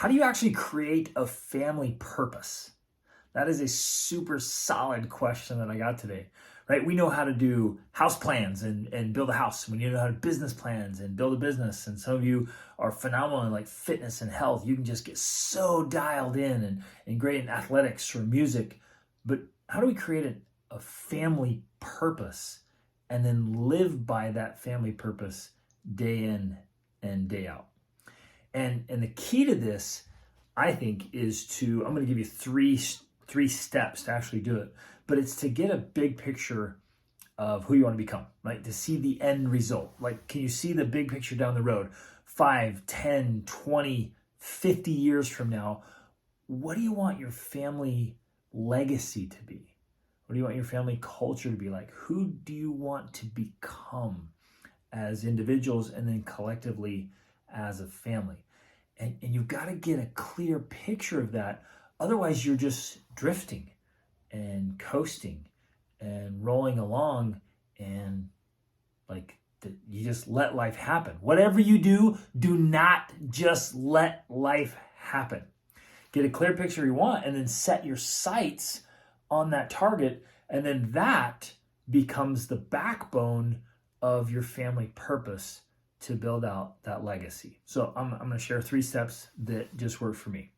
How do you actually create a family purpose? That is a super solid question that I got today, right? We know how to do house plans and build a house. We know how to business plans and build a business. And some of you are phenomenal in like fitness and health. You can just get so dialed in and great in athletics or music. But how do we create a family purpose and then live by that family purpose day in and day out? And the key to this, I think, is to, I'm going to give you three steps to actually do it, but it's to get a big picture of who you want to become, right? To see the end result. Like, can you see the big picture down the road? 5, 10, 20, 50 years from now, what do you want your family legacy to be? What do you want your family culture to be like? Who do you want to become as individuals and then collectively as a family? And you've got to get a clear picture of that. Otherwise, you're just drifting and coasting and rolling along and you just let life happen. Whatever you do, do not just let life happen. Get a clear picture you want and then set your sights on that target. And then that becomes the backbone of your family purpose to build out that legacy. So I'm going to share 3 steps that just worked for me.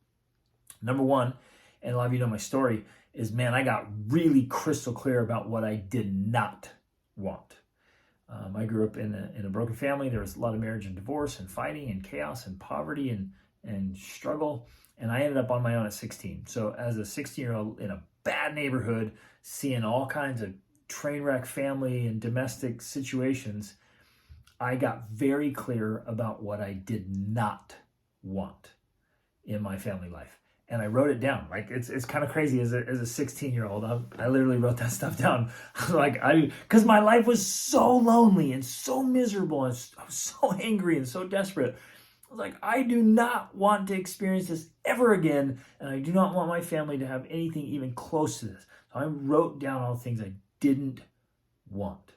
Number 1, and a lot of you know my story, is, man, I got really crystal clear about what I did not want. I grew up in a broken family. There was a lot of marriage and divorce and fighting and chaos and poverty and struggle. And I ended up on my own at 16. So as a 16-year-old in a bad neighborhood, seeing all kinds of train wreck family and domestic situations, I got very clear about what I did not want in my family life. And I wrote it down. Like, it's kind of crazy as a 16-year-old. I literally wrote that stuff down. Because my life was so lonely and so miserable and I was so angry and so desperate. I was like, I do not want to experience this ever again. And I do not want my family to have anything even close to this. So I wrote down all the things I didn't want,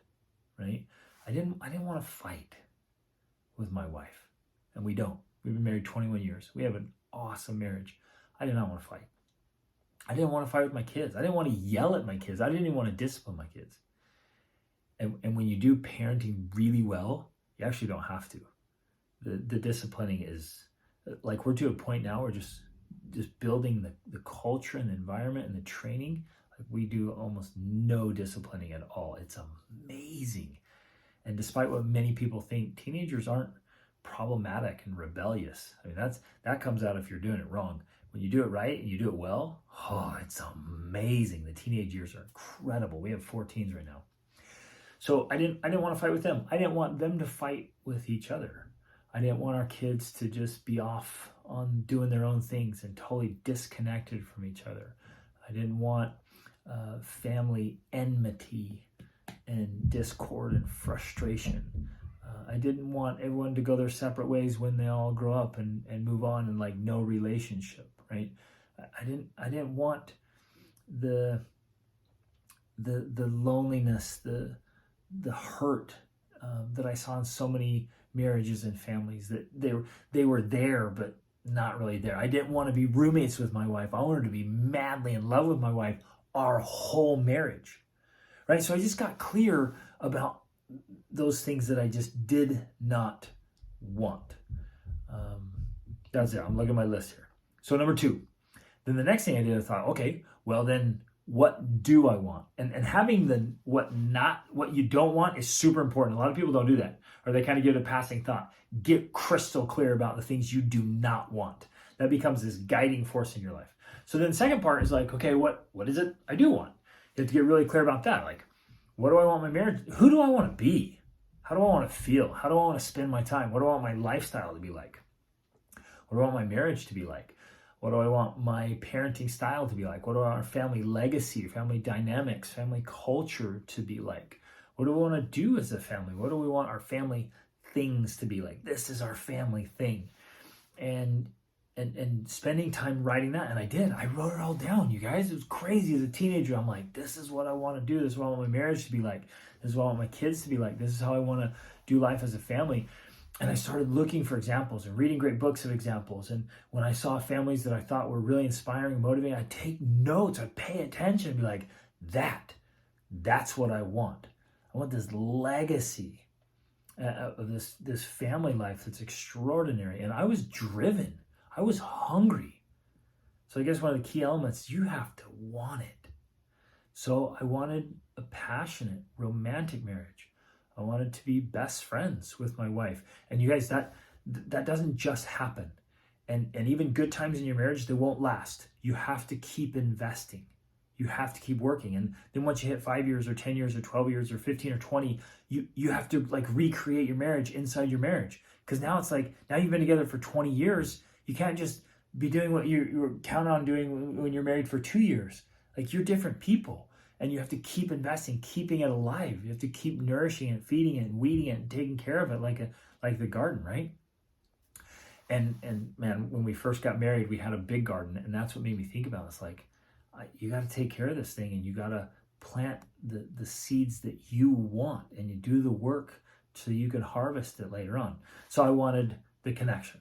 right? I didn't want to fight with my wife. And we don't. We've been married 21 years. We have an awesome marriage. I did not want to fight. I didn't want to fight with my kids. I didn't want to yell at my kids. I didn't even want to discipline my kids. And when you do parenting really well, you actually don't have to. The disciplining is, like, we're to a point now where just building the culture and the environment and the training. Like, we do almost no disciplining at all. It's amazing. And despite what many people think, teenagers aren't problematic and rebellious. I mean, that comes out if you're doing it wrong. When you do it right and you do it well, it's amazing. The teenage years are incredible. We have 4 teens right now. So I didn't want to fight with them. I didn't want them to fight with each other. I didn't want our kids to just be off on doing their own things and totally disconnected from each other. I didn't want family enmity and discord and frustration. I didn't want everyone to go their separate ways when they all grow up and move on and like no relationship, right? I didn't want the loneliness, the hurt that I saw in so many marriages and families, that they were there but not really there. I didn't want to be roommates with my wife. I wanted to be madly in love with my wife our whole marriage, right? So I just got clear about those things that I just did not want. That's it. I'm looking at my list here. So number 2, then the next thing I did, I thought, okay, well then what do I want? And having what you don't want is super important. A lot of people don't do that, or they kind of give it a passing thought. Get crystal clear about the things you do not want. That becomes this guiding force in your life. So then the second part is like, okay, what is it I do want? You have to get really clear about that. Like, what do I want my marriage? Who do I want to be? How do I want to feel? How do I want to spend my time? What do I want my lifestyle to be like? What do I want my marriage to be like? What do I want my parenting style to be like? What do I want our family legacy, family dynamics, family culture to be like? What do we want to do as a family? What do we want our family things to be like? This is our family thing. And spending time writing that. And I did. I wrote it all down, you guys. It was crazy. As a teenager, I'm like, this is what I want to do. This is what I want my marriage to be like. This is what I want my kids to be like. This is how I want to do life as a family. And I started looking for examples and reading great books of examples. And when I saw families that I thought were really inspiring and motivating, I'd take notes, I'd pay attention and be like, that's what I want. I want this legacy of this family life that's extraordinary. And I was driven. I was hungry. So I guess one of the key elements, you have to want it. So I wanted a passionate, romantic marriage. I wanted to be best friends with my wife. And you guys, that doesn't just happen. And even good times in your marriage, they won't last. You have to keep investing. You have to keep working. And then once you hit 5 years or 10 years or 12 years or 15 or 20, you have to like recreate your marriage inside your marriage. Because now it's like, now you've been together for 20 years. You can't just be doing what you count on doing when you're married for 2 years. Like, you're different people. And you have to keep investing, keeping it alive. You have to keep nourishing it, feeding it, and weeding it, and taking care of it like the garden, right? And man, when we first got married, we had a big garden, and that's what made me think about it. It's like, you got to take care of this thing, and you got to plant the seeds that you want, and you do the work so you can harvest it later on. So I wanted the connection.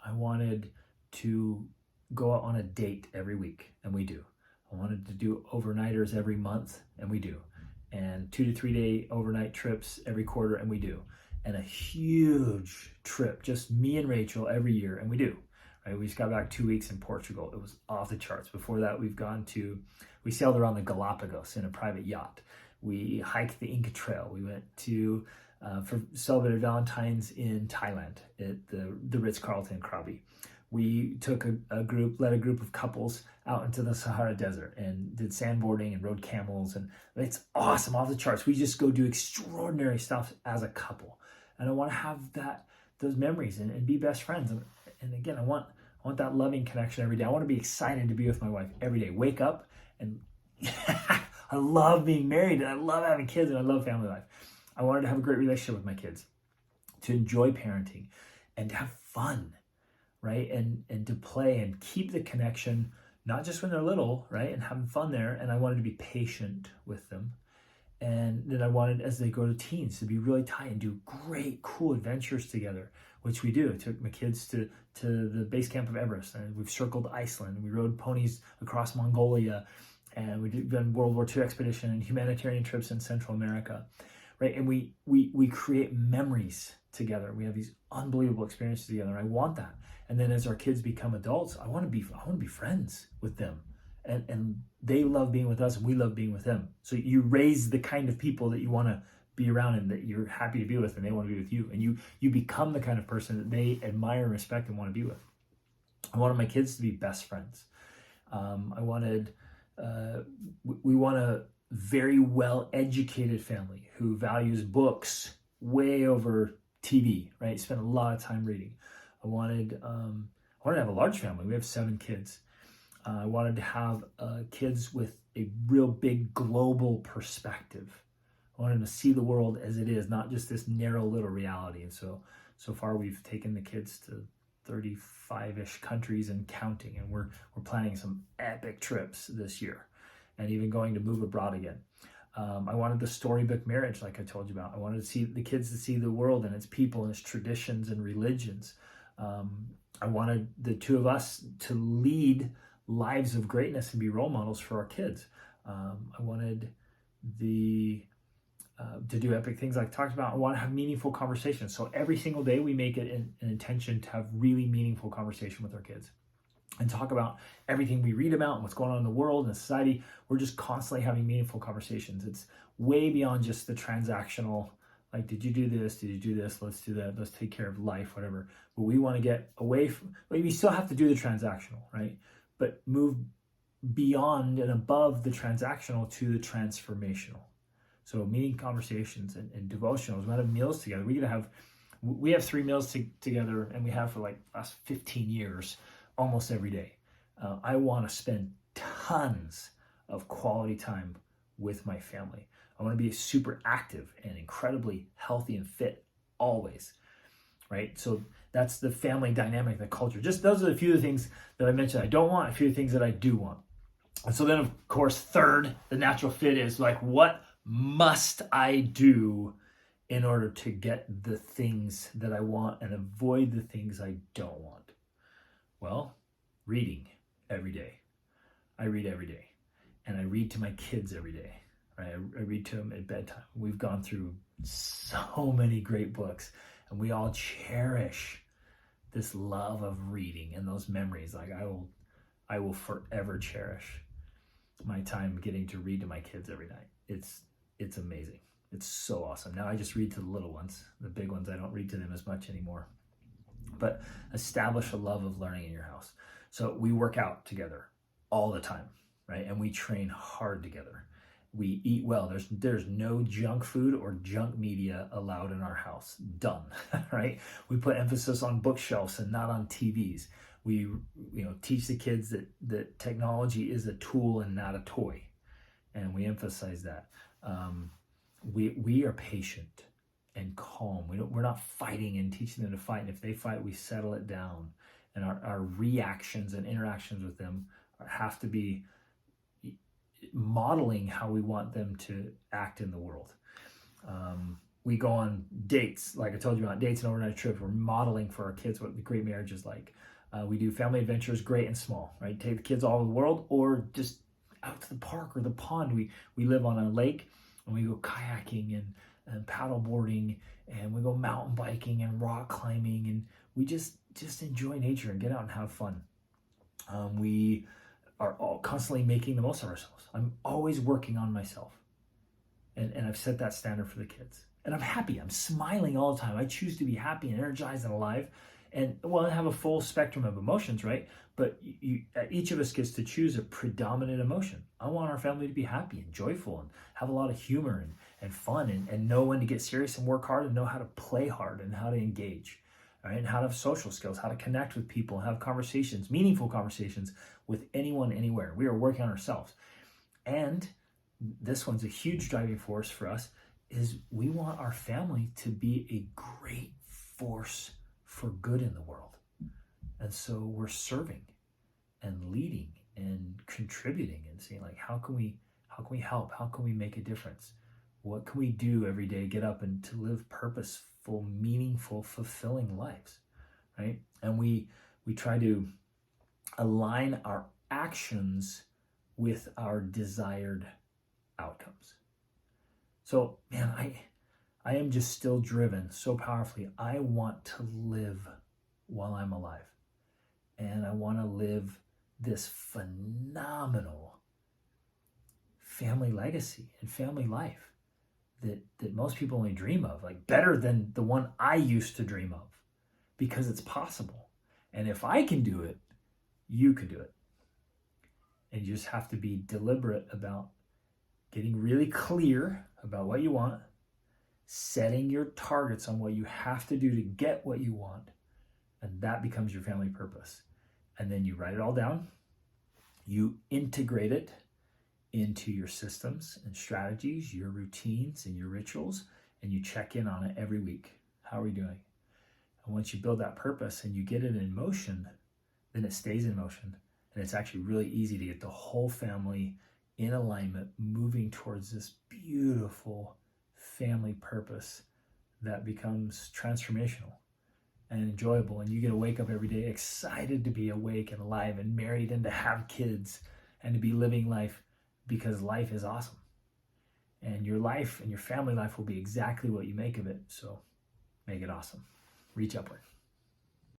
I wanted to go out on a date every week, and we do. I wanted to do overnighters every month, and we do. And 2 to 3 day overnight trips every quarter, and we do. And a huge trip, just me and Rachel every year, and we do. Right? We just got back 2 weeks in Portugal. It was off the charts. Before that, we sailed around the Galapagos in a private yacht. We hiked the Inca Trail. We went to, celebrated Valentine's in Thailand at the Ritz-Carlton Krabi. We took led a group of couples out into the Sahara Desert and did sandboarding and rode camels, and it's awesome, off the charts. We just go do extraordinary stuff as a couple, and I want to have those memories and be best friends. And again, I want that loving connection every day. I want to be excited to be with my wife every day. Wake up and I love being married, and I love having kids, and I love family life. I wanted to have a great relationship with my kids, to enjoy parenting, and to have fun. Right? And to play and keep the connection, not just when they're little, right? And having fun there. And I wanted to be patient with them. And then I wanted, as they go to teens, to be really tight and do great, cool adventures together, which we do. I took my kids to the base camp of Everest, and we've circled Iceland, and we rode ponies across Mongolia, and we did World War II expedition and humanitarian trips in Central America, right? And we create memories together. We have these unbelievable experiences together, and I want that. And then as our kids become adults, I want to be friends with them. And they love being with us, and we love being with them. So you raise the kind of people that you want to be around and that you're happy to be with, and they want to be with you. And you become the kind of person that they admire, respect, and want to be with. I wanted my kids to be best friends. We want a very well-educated family who values books way over TV, right? Spend a lot of time reading. I wanted to have a large family. We have 7 kids. I wanted to have kids with a real big global perspective. I wanted to see the world as it is, not just this narrow little reality. And so far we've taken the kids to 35-ish countries and counting, and we're planning some epic trips this year, and even going to move abroad again. I wanted the storybook marriage, like I told you about. I wanted to see the kids to see the world and its people and its traditions and religions. I wanted the two of us to lead lives of greatness and be role models for our kids. I wanted to do epic things like I talked about. I want to have meaningful conversations. So every single day we make it an intention to have really meaningful conversation with our kids and talk about everything we read about and what's going on in the world and society. We're just constantly having meaningful conversations. It's way beyond just the transactional, like, did you do this? Did you do this? Let's do that. Let's take care of life, whatever. But we want to get away from, we still have to do the transactional, right? But move beyond and above the transactional to the transformational. So meeting conversations and devotionals. We have meals together. We have 3 meals together, and we have for like last 15 years, almost every day. I want to spend tons of quality time with my family. I want to be super active and incredibly healthy and fit always, right? So that's the family dynamic, the culture. Just those are a few of the things that I mentioned I don't want, a few of the things that I do want. And so then, of course, third, the natural fit is like, what must I do in order to get the things that I want and avoid the things I don't want? Well, reading every day. I read every day, and I read to my kids every day. Right? I read to them at bedtime. We've gone through so many great books, and we all cherish this love of reading and those memories. Like I will forever cherish my time getting to read to my kids every night. It's amazing. It's so awesome. Now I just read to the little ones. The big ones, I don't read to them as much anymore. But establish a love of learning in your house. So we work out together all the time, right? And we train hard together. We eat well. There's no junk food or junk media allowed in our house. Done, right? We put emphasis on bookshelves and not on TVs. We teach the kids that technology is a tool and not a toy, and we emphasize that. We are patient and calm. We're not fighting and teaching them to fight. And if they fight, we settle it down. And our reactions and interactions with them have to be modeling how we want them to act in the world. We go on dates, like I told you about dates and overnight trips. We're modeling for our kids what the great marriage is like. We do family adventures, great and small, right? Take the kids all over the world, or just out to the park or the pond. We live on a lake, and we go kayaking and paddle boarding, and we go mountain biking and rock climbing, and we just enjoy nature and get out and have fun. We are all constantly making the most of ourselves. I'm always working on myself, and I've set that standard for the kids. And I'm happy. I'm smiling all the time. I choose to be happy and energized and alive, and have a full spectrum of emotions, right? But each of us gets to choose a predominant emotion. I want our family to be happy and joyful and have a lot of humor and fun and know when to get serious and work hard and know how to play hard and how to engage, right? And how to have social skills, how to connect with people and have conversations, meaningful conversations with anyone, anywhere. We are working on ourselves. And this one's a huge driving force for us, is we want our family to be a great force for good in the world. And so we're serving and leading and contributing and saying, like, how can we help? How can we make a difference? What can we do every day, get up and to live purposeful, meaningful, fulfilling lives, right? And we try to align our actions with our desired outcomes. So, man, I am just still driven so powerfully. I want to live while I'm alive. And I want to live this phenomenal family legacy and family life that most people only dream of, like better than the one I used to dream of, because it's possible. And if I can do it, you can do it. And you just have to be deliberate about getting really clear about what you want, setting your targets on what you have to do to get what you want, and that becomes your family purpose. And then you write it all down, you integrate it into your systems and strategies, your routines and your rituals, and you check in on it every week. How are we doing? And once you build that purpose and you get it in motion, then it stays in motion. And it's actually really easy to get the whole family in alignment, moving towards this beautiful family purpose that becomes transformational and enjoyable. And you get to wake up every day excited to be awake and alive and married and to have kids and to be living life, because life is awesome. And your life and your family life will be exactly what you make of it. So make it awesome. Reach upward.